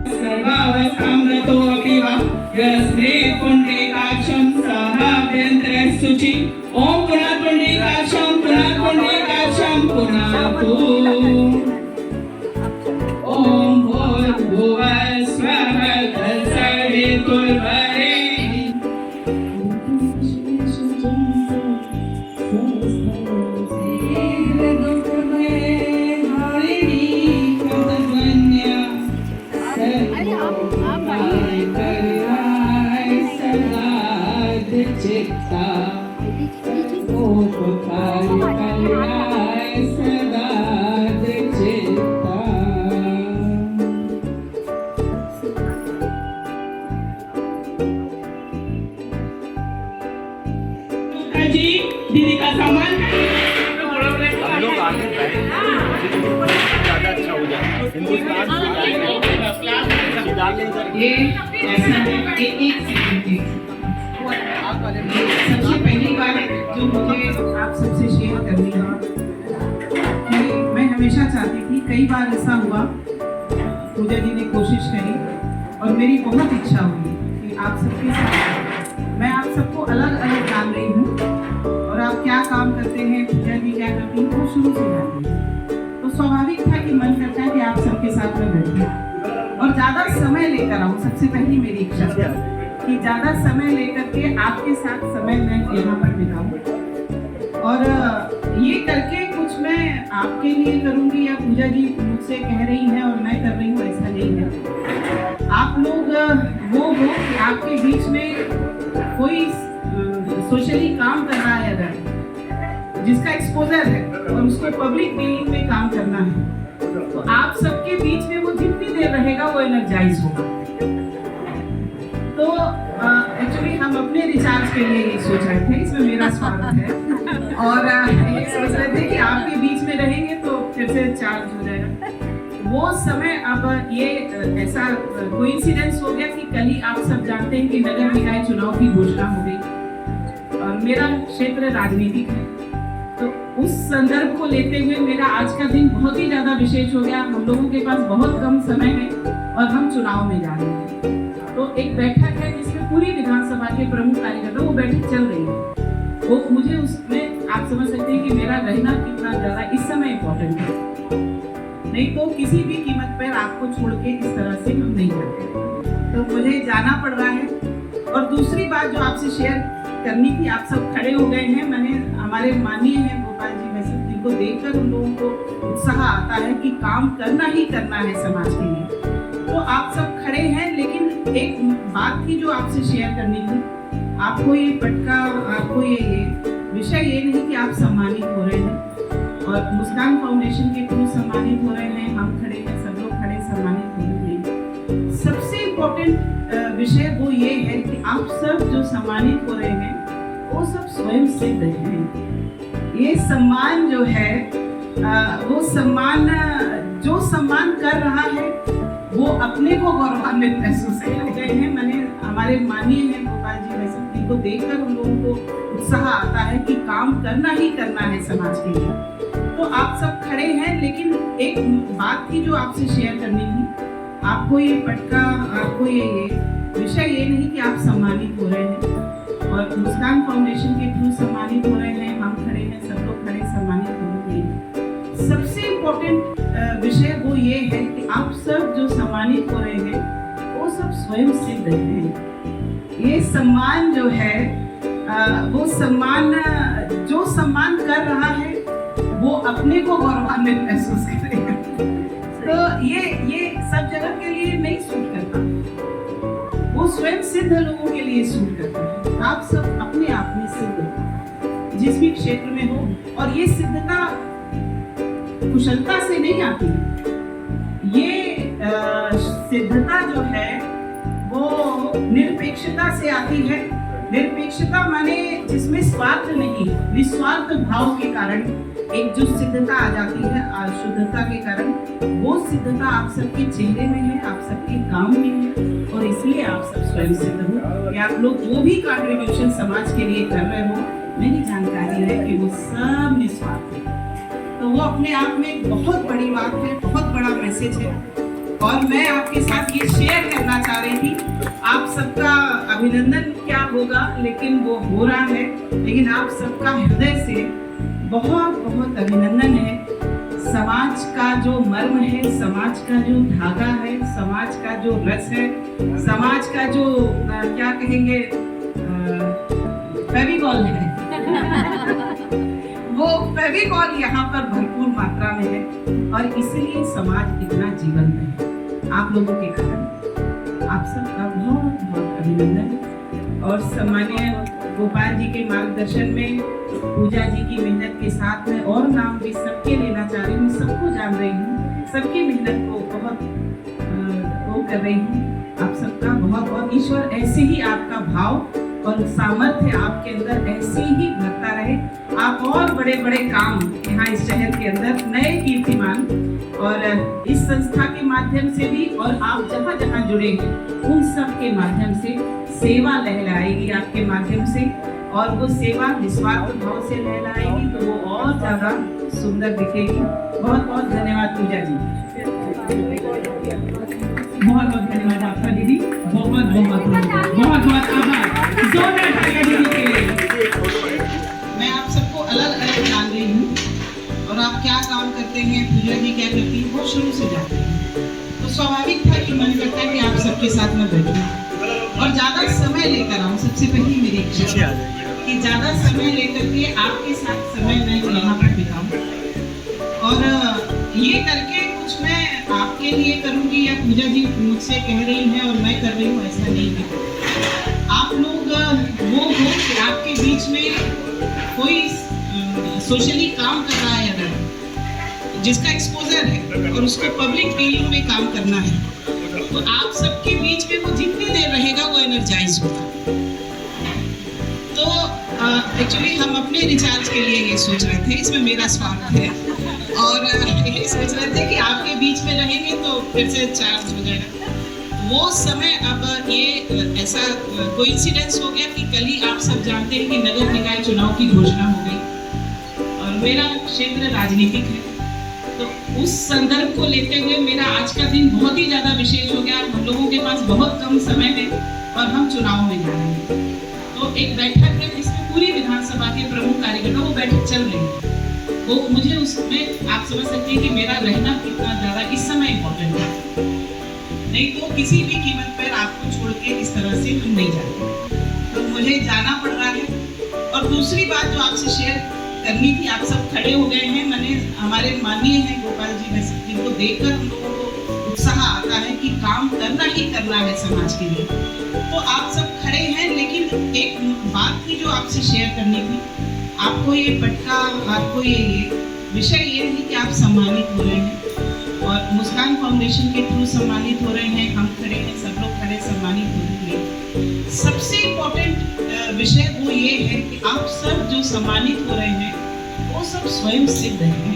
सर्वावसाम्रतोऽपि वा यस्ते पुण्डरीकाक्षं सहाभ्यन्तरशुचि ॐ पुनः पुण्डरीकाक्षं पुनः ॐ भूर्भुवः स्वः दीदी का सामान हम लोग आगे ज़्यादा अच्छा हो जाए हिंदुस्तान ये ऐसा है कि एक सेकंड सबसे पहली बात जो मुझे आप सबसे शेयर करनी है कि मैं हमेशा चाहती थी, कई बार ऐसा हुआ पूजा जी ने कोशिश करी और मेरी बहुत इच्छा हुई कि आप सबके साथ मैं आप सबको अलग अलग जान रही हूँ और आप क्या काम करते हैं, पूजा जी क्या करती हैं, वो शुरू से जानती हैं। तो स्वाभाविक था कि मन करता है कि आप सबके साथ में बैठूं और ज़्यादा समय लेकर आऊँ। सबसे पहली मेरी इच्छा थी कि ज़्यादा समय लेकर के आपके साथ समय मैं यहाँ पर बिताऊँ और ये करके कुछ मैं आपके लिए करूँगी या पूजा जी मुझसे कह रही हैं और मैं कर रही हूँ, ऐसा नहीं है। आप लोग वो हो कि आपके बीच में कोई सोशली काम कर रहा है अगर जिसका एक्सपोजर है और उसको पब्लिक डीलिंग में काम करना है, तो आप सबके बीच में वो जितनी देर रहेगा वो एनर्जाइज होगा। तो एक्चुअली हम अपने रिचार्ज के लिए ये सोच रहे थे, इसमें मेरा स्वागत है और ये सोच रहे थे कि आपके बीच में रहेंगे तो फिर से चार्ज हो जाएगा। वो समय अब ये ऐसा कोइंसिडेंस हो गया कि कल ही आप सब जानते हैं कि नगर निकाय चुनाव की घोषणा हो गई और मेरा क्षेत्र राजनीतिक है, तो उस संदर्भ को लेते हुए मेरा आज का दिन बहुत ही ज्यादा विशेष हो गया। हम लोगों के पास बहुत कम समय है और हम चुनाव में जा रहे हैं। तो एक बैठक है जिसमें पूरी विधानसभा के प्रमुख कार्यकर्ता, वो बैठक चल रही है, वो मुझे उसमें आप समझ सकते हैं कि मेरा रहना कितना ज्यादा इस समय इम्पोर्टेंट है। नहीं तो किसी भी कीमत पर आपको छोड़ के इस तरह से हम नहीं करते, तो मुझे जाना पड़ रहा है। और दूसरी बात जो आपसे शेयर करनी थी, आप सब खड़े हो गए हैं, मैंने हमारे माननीय हैं गोपाल जी वैसे जिनको देखकर उन लोगों को उत्साह आता है कि काम करना ही करना है समाज के लिए, तो आप सब खड़े हैं। लेकिन एक बात थी जो आपसे शेयर करनी थी, आपको ये पटका, आपको ये विषय ये नहीं कि आप सम्मानित हो रहे हैं और मुस्कान फाउंडेशन के थ्रू सम्मानित हो रहे हैं, हम खड़े हैं, सब लोग खड़े सम्मानित हो रहे हैं। सबसे इम्पोर्टेंट विषय वो ये है कि आप सब जो सम्मानित हो रहे हैं वो सब स्वयं सिद्ध हैं। ये सम्मान जो है वो सम्मान जो सम्मान कर रहा है वो अपने को गौरवान्वित महसूस कर रहे हैं। मैंने हमारे माननीय हैं गोपाल जी वैसे जिनको देखकर उन लोगों को उत्साह आता है कि काम करना ही करना है समाज के लिए, तो आप सब खड़े हैं। लेकिन एक बात थी जो आपसे शेयर करनी थी, आपको ये पटका, आपको ये विषय ये नहीं कि आप सम्मानित हो रहे हैं और मुस्कान फाउंडेशन के थ्रू सम्मानित हो रहे हैं, हम खड़े हैं, सब लोग खड़े सम्मानित हो रहे हैं। सबसे इम्पोर्टेंट विषय वो ये है कि आप सब जो सम्मानित हो रहे हैं वो सब स्वयं सिद्ध हैं। ये सम्मान जो है वो सम्मान जो सम्मान कर रहा है वो अपने को गौरवान्वित महसूस करेगा। तो ये सब जगह के लिए नहीं सूट करता, वो स्वयं सिद्ध लोगों के लिए सूट करता है। आप सब अपने आप में सिद्ध हो जिस भी क्षेत्र में हो, और ये सिद्धता कुशलता से नहीं आती, ये सिद्धता जो है वो निरपेक्षता से आती है। निरपेक्षता माने जिसमें स्वार्थ नहीं, निस्वार्थ भाव के कारण एक जो सिद्धता आ जाती है शुद्धता के कारण, वो सिद्धता आप सबके चेहरे में है, आप सबके काम में है, और इसलिए आप सब स्वयं सिद्ध हो कि आप लोग जो भी कंट्रीब्यूशन समाज के लिए कर रहे हो, मेरी जानकारी है कि वो सब निस्वार्थ है। तो वो अपने आप में बहुत बड़ी बात है, बहुत बड़ा मैसेज है, और मैं आपके साथ ये अभिनंदन क्या होगा, लेकिन वो हो रहा है। लेकिन आप सबका हृदय से बहुत बहुत अभिनंदन है। समाज का जो मर्म है, समाज का जो धागा है, समाज का जो रस है, समाज का जो क्या कहेंगे फेविकॉल है वो फेविकॉल यहाँ पर भरपूर मात्रा में है और इसलिए समाज इतना जीवंत है आप लोगों के कारण। आप सबका बहुत बहुत अभिनंदन। और सम्मान्य गोपाल जी के मार्गदर्शन में, पूजा जी की मेहनत के साथ में और नाम भी सबके लेना चाह रही हूँ, सबको जान रही हूँ, सबकी मेहनत को बहुत वो कर रही हूँ। आप सबका बहुत बहुत, ईश्वर ऐसे ही आपका भाव और सामर्थ्य आपके अंदर ऐसे ही भरता रहे। आप और बड़े बड़े काम यहाँ इस शहर के अंदर, नए कीर्तिमान, और इस संस्था के माध्यम से भी, और आप जहाँ जहाँ जुड़े हैं उन सब के माध्यम से सेवा लहराएगी आपके माध्यम से, और वो सेवा निस्वार्थ भाव से लहराएगी तो वो और ज्यादा सुंदर दिखेगी। बहुत बहुत धन्यवाद पूजा जी। बहुत बहुत धन्यवाद आपका दीदी, बहुत बहुत बहुत बहुत आभार। जोरदार तालियां दीदी के लिए। मैं आप सबको अलग अलग जान रही हूँ और आप क्या काम करते हैं, पूजा जी क्या करती है, वो शुरू से जानते हैं, तो स्वाभाविक था कि मन करता है कि आप सबके साथ में बैठूं और ज्यादा समय लेकर आऊं। सबसे पहली मेरी इच्छा कि ज्यादा समय लेकर के आपके साथ समय मैं यहाँ पर बिताऊं, और ये करके कुछ मैं आपके लिए करूंगी या पूजा जी मुझसे कह रही हैं और मैं कर रही हूँ, ऐसा नहीं है। आप लोग वो हो कि आपके बीच में कोई सोशली काम कर रहा है अगर, जिसका एक्सपोजर है और उसको पब्लिक डीलिंग में काम करना है, तो आप सबके बीच में वो जितनी देर रहेगा वो एनर्जाइज होगा। तो एक्चुअली हम अपने रिचार्ज के लिए ये सोच रहे थे, इसमें मेरा स्वार्थ है, और ये सोच रहे थे कि आपके बीच में रहेंगे तो फिर से चार्ज हो जाएगा। वो समय अब ये ऐसा कोइंसिडेंस हो गया कि कल ही आप सब जानते हैं कि नगर निकाय चुनाव की घोषणा हो गई और मेरा क्षेत्र राजनीतिक है, तो उस संदर्भ को लेते हुए मेरा आज का दिन बहुत ही ज्यादा विशेष हो गया। हम लोगों के पास बहुत कम समय है और हम चुनाव में जा रहे हैं, तो एक बैठक है जिसमें पूरी विधानसभा के प्रमुख कार्यकर्ता, वो बैठक चल रही है, वो मुझे उसमें आप समझ सकते हैं कि मेरा रहना कितना ज्यादा इस समय इम्पोर्टेंट है, नहीं तो किसी भी कीमत पर आपको छोड़ के इस तरह से हम नहीं जाते, तो मुझे जाना पड़ रहा है। और दूसरी बात जो आपसे शेयर करनी थी, आप सब खड़े हो गए हैं, मैंने हमारे माननीय हैं गोपाल जी, जिनको देखकर हम लोगों को उत्साह आता है कि काम करना ही करना है समाज के लिए, तो आप सब खड़े हैं। लेकिन एक बात थी जो आपसे शेयर करनी थी, आपको ये पटका, आपको ये विषय ये है कि आप सम्मानित हो रहे हैं और मुस्कान फाउंडेशन के थ्रू सम्मानित हो रहे हैं, हम खड़े हैं, सब लोग खड़े सम्मानित हो रहे हैं। सबसे इम्पोर्टेंट विषय वो ये है कि आप सब जो सम्मानित हो रहे हैं वो सब स्वयं सिद्ध हैं।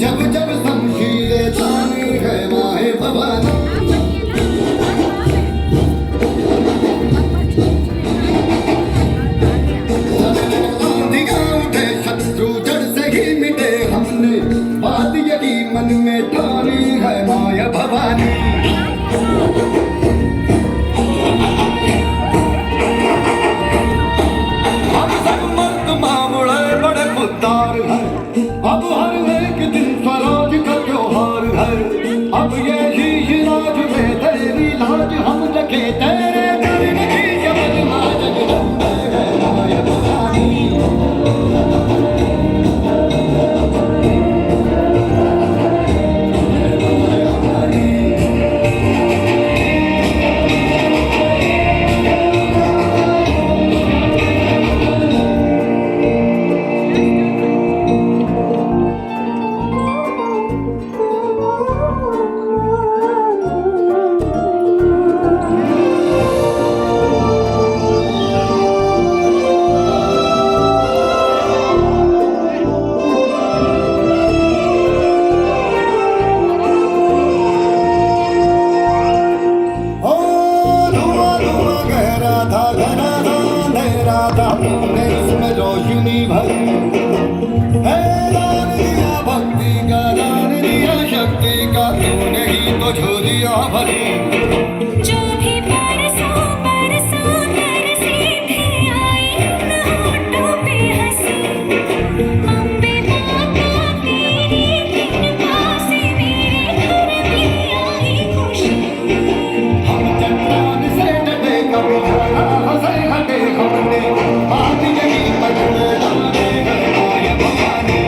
जब जब शमशीरें तानी है माहे भवानी, उठे शत्रु जड़ से ही मिटे, हमने बात यही मन में ठानी है माया भवानी। हम सब मर्द मामले बड़े खुददार हैं, अब हर एक दिन स्वराज का त्योहार है, अब ये शीश राज में तेरी लाज हम रखे, तेरे दर्द की जबल मां जगदम्बे है माया भवानी। भरी है दान दिया भक्ति का दान दिया शक्ति का तूने ही तो झोलियां भरी जो भी बरसों बरसों तरसे थे आई उन होठों पे हंसी अम्बे माता तेरी कृपा से मेरे घर भी आई खुशी हम चट्टान से डटे कभी झगड़ा हंसे हटे हमने बात यही पटने जाने गए माया भवानी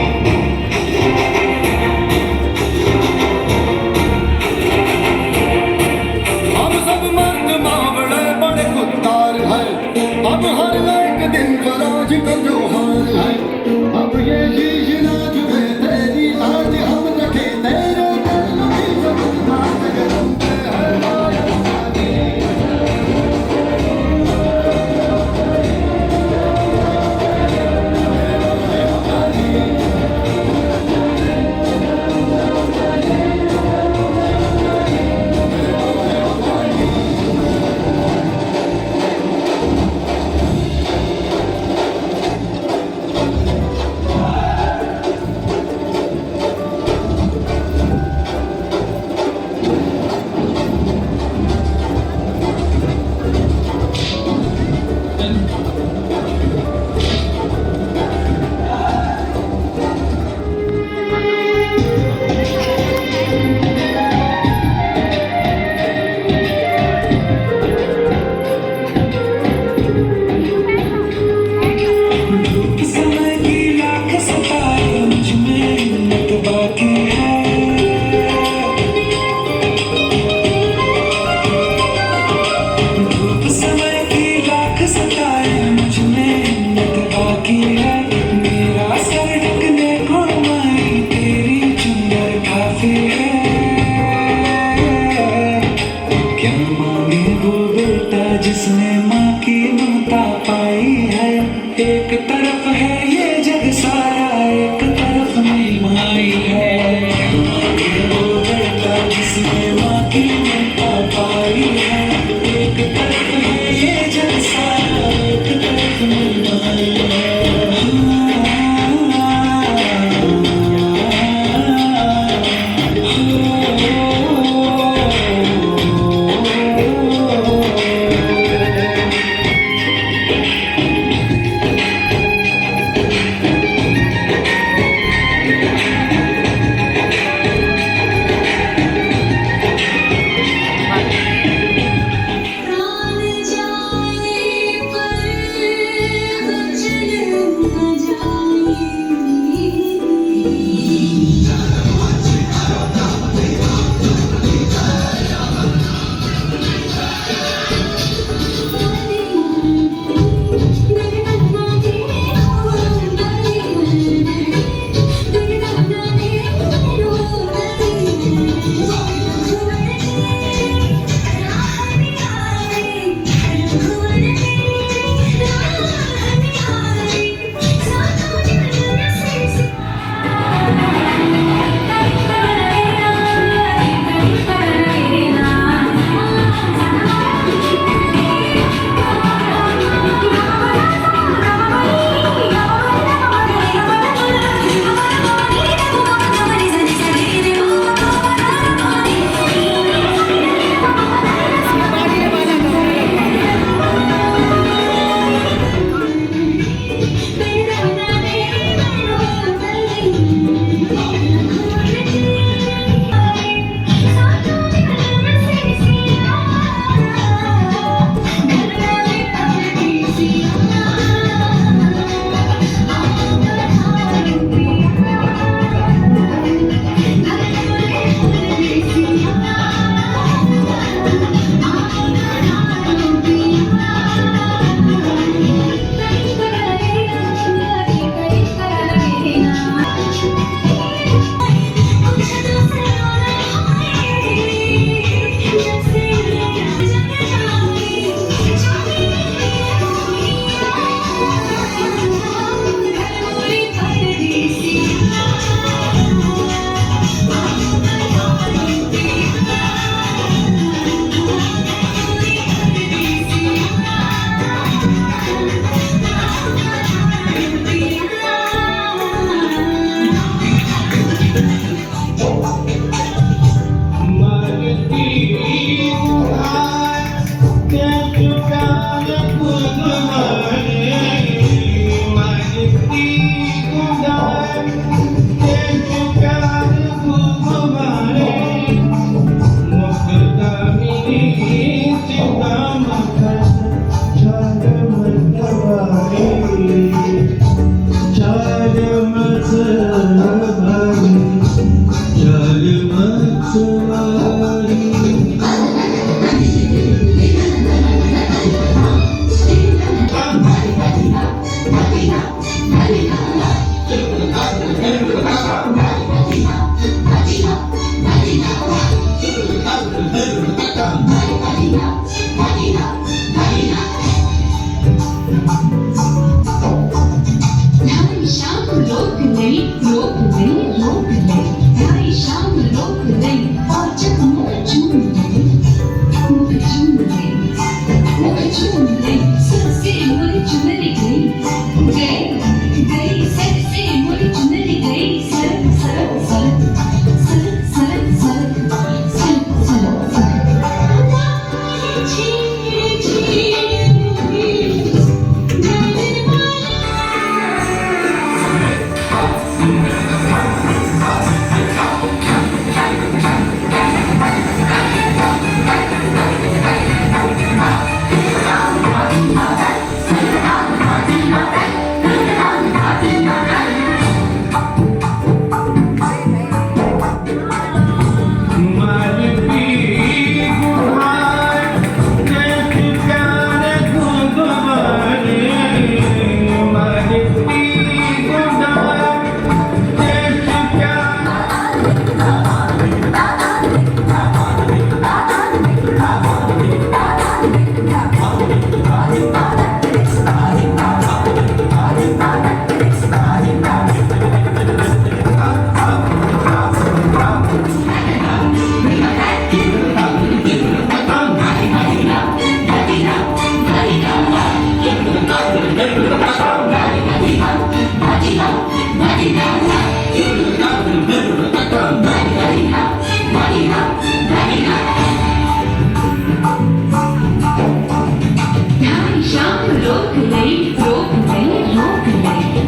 ढाई शाम रोक लई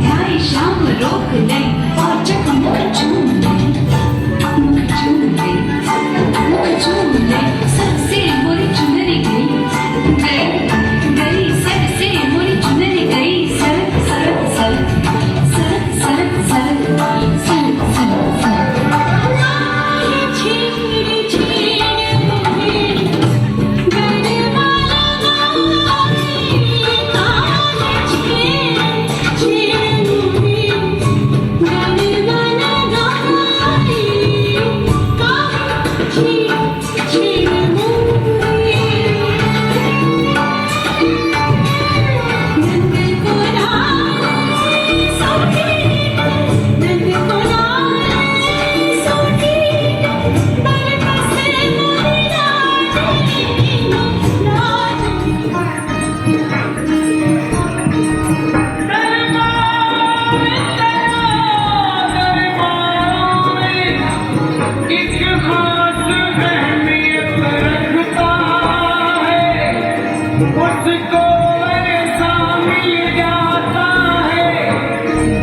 ढाई शाम रोक लई और जब मुख चूम ले सर से मोरी चुनरी गई सर से मोरी चुनरी गई सर उसको ऐसा मिल जाता है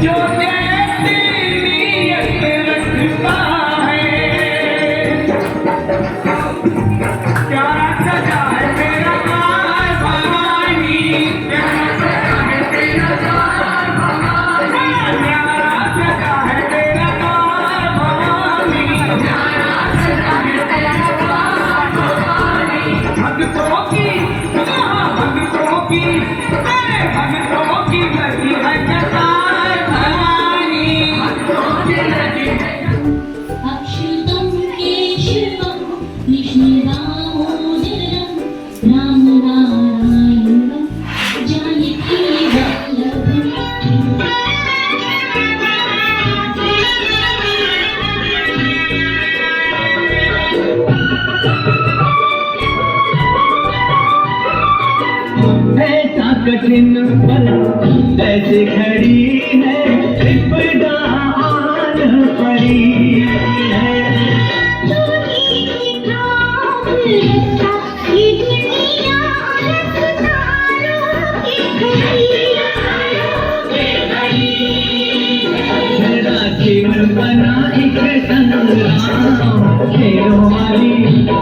जो जैसी नीयत रखता है। प्यारा सजा है मेरा गाय भवानी, प्यारा सजा है तेरा गाय भवानी, प्यारा सजा है तेरा गाय भवानी, प्यारा सजा है तेरा गाय भवानी। भक्तों की लगी है जताए भवानी, अक्षुतं केशवं कृष्णदामोदरं राम नारायणं जानकी वल्लभम्। ऐसा कठिन पल ऐसे खड़ी है, विपदा आन पड़ी है। बना एक संग्राम, खेलों वाली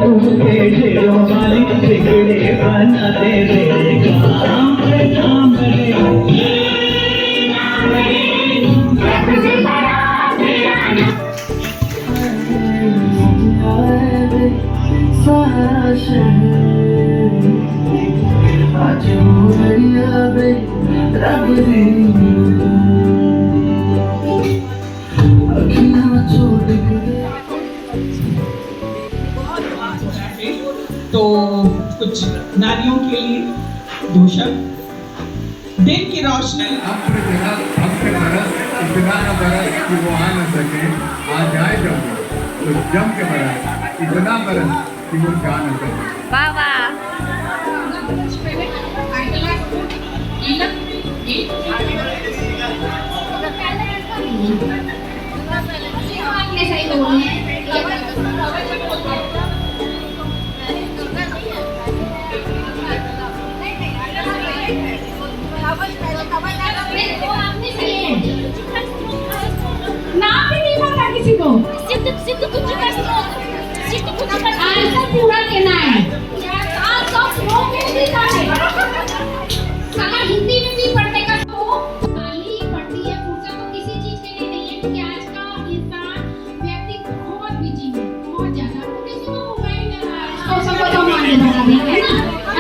उनके ढेरों वाली बिगड़े बना तेरे काम तो कुछ नारियों के लिए दो शब्द। दिन की रोशनी अपने बिना अपने बरस इतना न बरस कि वो आ न सके, आ जाए जब तो जम के बरस इतना बरस कि वो जा न सके। नाम भी नहीं पता किसी को। सिद्ध कुछ आंसर पूरा देना है। साला हिंदी में भी पढ़ने का तो खाली पढ़ती है, फुर्सत तो किसी चीज के लिए नहीं है, क्योंकि आज का इंसान व्यक्ति बहुत बिजी है, बहुत ज्यादा। किसी को मोबाइल सबको तो मांगे बता दी है ना।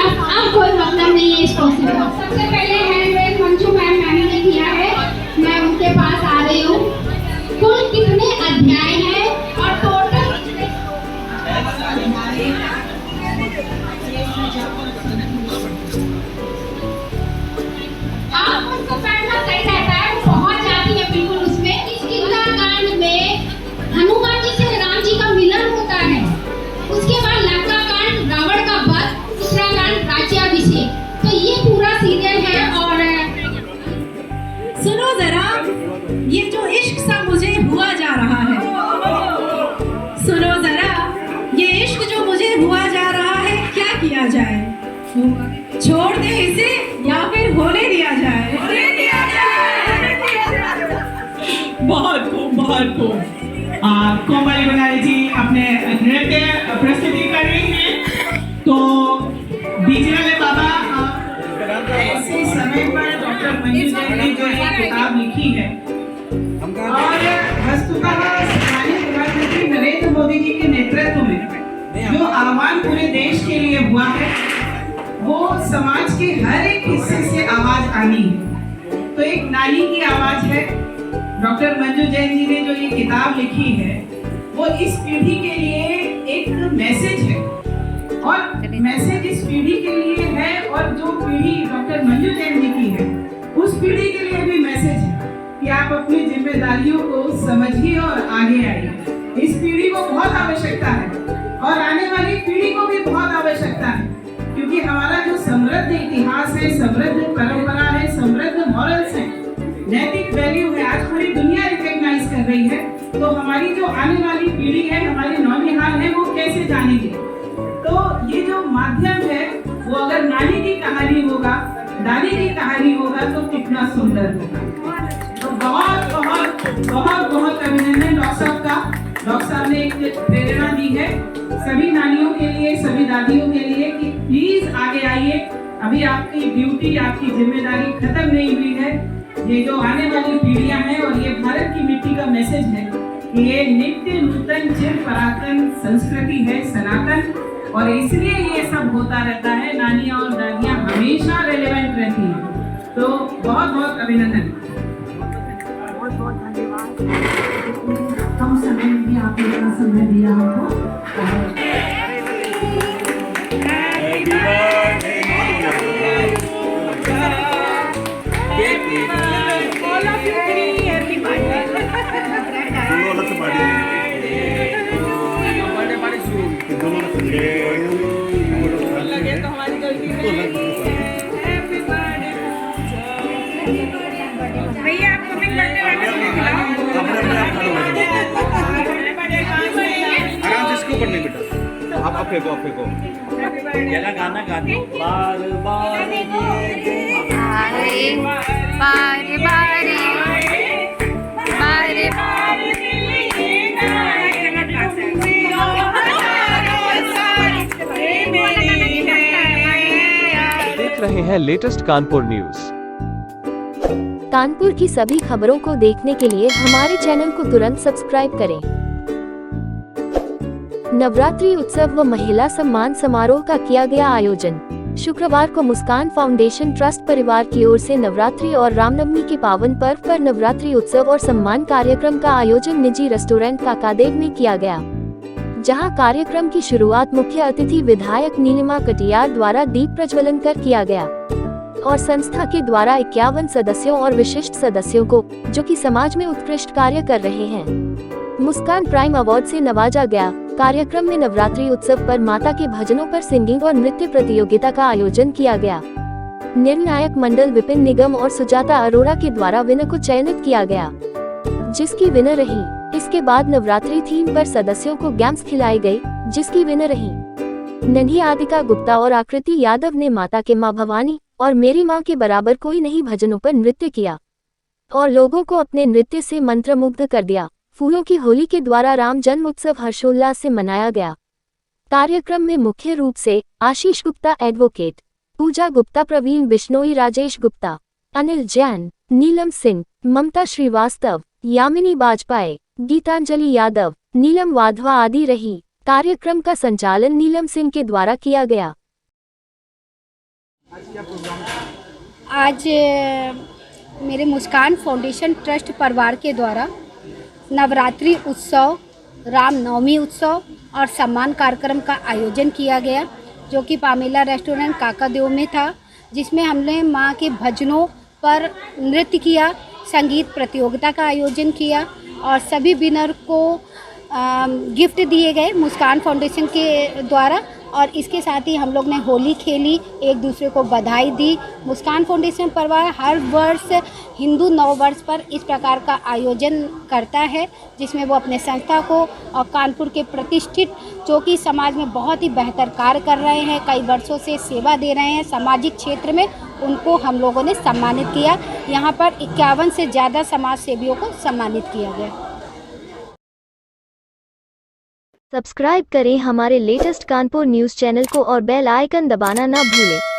अब कोई मतलब नहीं है इसको। सबसे पहले हैंड मंजू मैम ने किया है, मैं उनके पास आ रही हूँ। कुल कितने अध्याय हैं और टोटल आप उनको पढ़ना सही रहता है, पहुंच जाती है बिल्कुल उसमें। इस कांड में हनुमान जी से राम जी का मिलन होता है, उसके बाद लंका कांड, रावण का वध, उत्तराखंड राज्याभिषेक। तो ये पूरा सीरियल है। और सुनो जरा, ये जो इश्क सा मुझे हुआ जा रहा है, सुनो जरा, ये इश्क हुआ जा रहा है, क्या किया जाए? छोड़ दे इसे या फिर होने दिया जाए? होने दिया जाए। बहुत खूब, बहुत खूब। कोमल बनाई जी अपने नृत्य प्रस्तुति कर रही हैं। तो दीजिए वाले बाबा, ऐसे समय पर डॉक्टर मंजू जैन ने जो ये किताब लिखी है और वस्तुतः माननीय प्रधानमंत्री नरेंद्र मोदी जी के नेतृत्व में जो आह्वान पूरे देश के लिए हुआ है, वो समाज के हर एक हिस्से से आवाज आनी है। तो एक नारी की आवाज है। डॉक्टर मंजू जैन जी ने जो ये किताब लिखी है वो इस पीढ़ी के लिए एक मैसेज है, और मैसेज इस पीढ़ी के लिए है, और जो पीढ़ी डॉक्टर मंजू जैन जी की है उस पीढ़ी के लिए भी मैसेज है कि आप अपनी जिम्मेदारियों को समझिए और आगे आइए। इस पीढ़ी को बहुत आवश्यकता है और आने वाली पीढ़ी को भी बहुत आवश्यकता है, क्योंकि हमारा जो समृद्ध इतिहास है, समृद्ध परंपरा है, समृद्ध मॉरल्स है, नैतिक वैल्यू है, आज पूरी दुनिया रिकॉग्नाइज कर रही है। तो हमारी जो आने वाली पीढ़ी है, हमारे नौनिहाल है, वो कैसे जानेंगे? तो ये जो माध्यम है वो अगर नानी की कहानी होगा, दादी की कहानी होगा तो कितना सुंदर होगा। तो बहुत बहुत बहुत बहुत अभिनंदन डॉक्टर साहब का। डॉक्टर साहब ने एक प्रेरणा दी है सभी नानियों के लिए, सभी दादियों के लिए कि प्लीज आगे आइए। अभी आपकी ड्यूटी, आपकी जिम्मेदारी खत्म नहीं हुई है। ये जो आने वाली पीढ़ियां हैं, और ये भारत की मिट्टी का मैसेज है कि ये नित्य नूतन चिर पुरातन संस्कृति है, सनातन, और इसलिए ये सब होता रहता है। नानियां और दादियां हमेशा रेलेवेंट रहती हैं। तो बहुत बहुत अभिनंदन। बहुत बहुत धन्यवाद। कम समय में भी आपने इतना समय दिया हमको। आप फेंको, आप फेंको। ये गाना गा दो। बार बार बारे बारे बारे देख रहे हैं लेटेस्ट कानपुर न्यूज। कानपुर की सभी खबरों को देखने के लिए हमारे चैनल को तुरंत सब्सक्राइब करें। नवरात्रि उत्सव व महिला सम्मान समारोह का किया गया आयोजन। शुक्रवार को मुस्कान फाउंडेशन ट्रस्ट परिवार की ओर से नवरात्रि और रामनवमी के पावन पर्व पर नवरात्रि उत्सव और सम्मान कार्यक्रम का आयोजन निजी रेस्टोरेंट काकादेव में किया गया, जहां कार्यक्रम की शुरुआत मुख्य अतिथि विधायक नीलिमा कटियार द्वारा दीप प्रज्वलन कर किया गया और संस्था के द्वारा 51 सदस्यों और विशिष्ट सदस्यों को, जो कि समाज में उत्कृष्ट कार्य कर रहे हैं, मुस्कान प्राइम अवार्ड से नवाजा गया। कार्यक्रम में नवरात्रि उत्सव पर माता के भजनों पर सिंगिंग और नृत्य प्रतियोगिता का आयोजन किया गया। निर्णायक मंडल विपिन निगम और सुजाता अरोड़ा के द्वारा विनर को चयनित किया गया, जिसकी विनर रही। इसके बाद नवरात्रि थीम पर सदस्यों को गेम्स खिलाई गई, जिसकी विनर रही नन्ही आदिका गुप्ता और आकृति यादव ने माता के माँ भवानी और मेरी माँ के बराबर कोई नहीं भजनों पर नृत्य किया और लोगों को अपने नृत्य से मंत्रमुग्ध कर दिया। फूलों की होली के द्वारा राम जन्म उत्सव हर्षोल्लास से मनाया गया। कार्यक्रम में मुख्य रूप से आशीष गुप्ता एडवोकेट, पूजा गुप्ता, प्रवीण बिश्नोई, राजेश गुप्ता, अनिल जैन, नीलम सिंह, ममता श्रीवास्तव, यामिनी बाजपाई, गीतांजलि यादव, नीलम वाधवा आदि रही। कार्यक्रम का संचालन नीलम सिंह के द्वारा किया गया। आज मेरे मुस्कान फाउंडेशन ट्रस्ट परिवार के द्वारा नवरात्रि उत्सव, रामनवमी उत्सव और सम्मान कार्यक्रम का आयोजन किया गया, जो कि पामेला रेस्टोरेंट काकादेव में था, जिसमें हमने माँ के भजनों पर नृत्य किया, संगीत प्रतियोगिता का आयोजन किया और सभी विनर को गिफ्ट दिए गए मुस्कान फाउंडेशन के द्वारा। और इसके साथ ही हम लोग ने होली खेली, एक दूसरे को बधाई दी। मुस्कान फाउंडेशन परिवार हर वर्ष हिंदू नव वर्ष पर इस प्रकार का आयोजन करता है, जिसमें वो अपने संस्था को और कानपुर के प्रतिष्ठित जो कि समाज में बहुत ही बेहतर कार्य कर रहे हैं, कई वर्षों से सेवा दे रहे हैं सामाजिक क्षेत्र में, उनको हम लोगों ने सम्मानित किया। यहाँ पर 51 से ज़्यादा समाज सेवियों को सम्मानित किया गया। सब्सक्राइब करें हमारे लेटेस्ट कानपुर न्यूज़ चैनल को और बेल आइकन दबाना ना भूलें।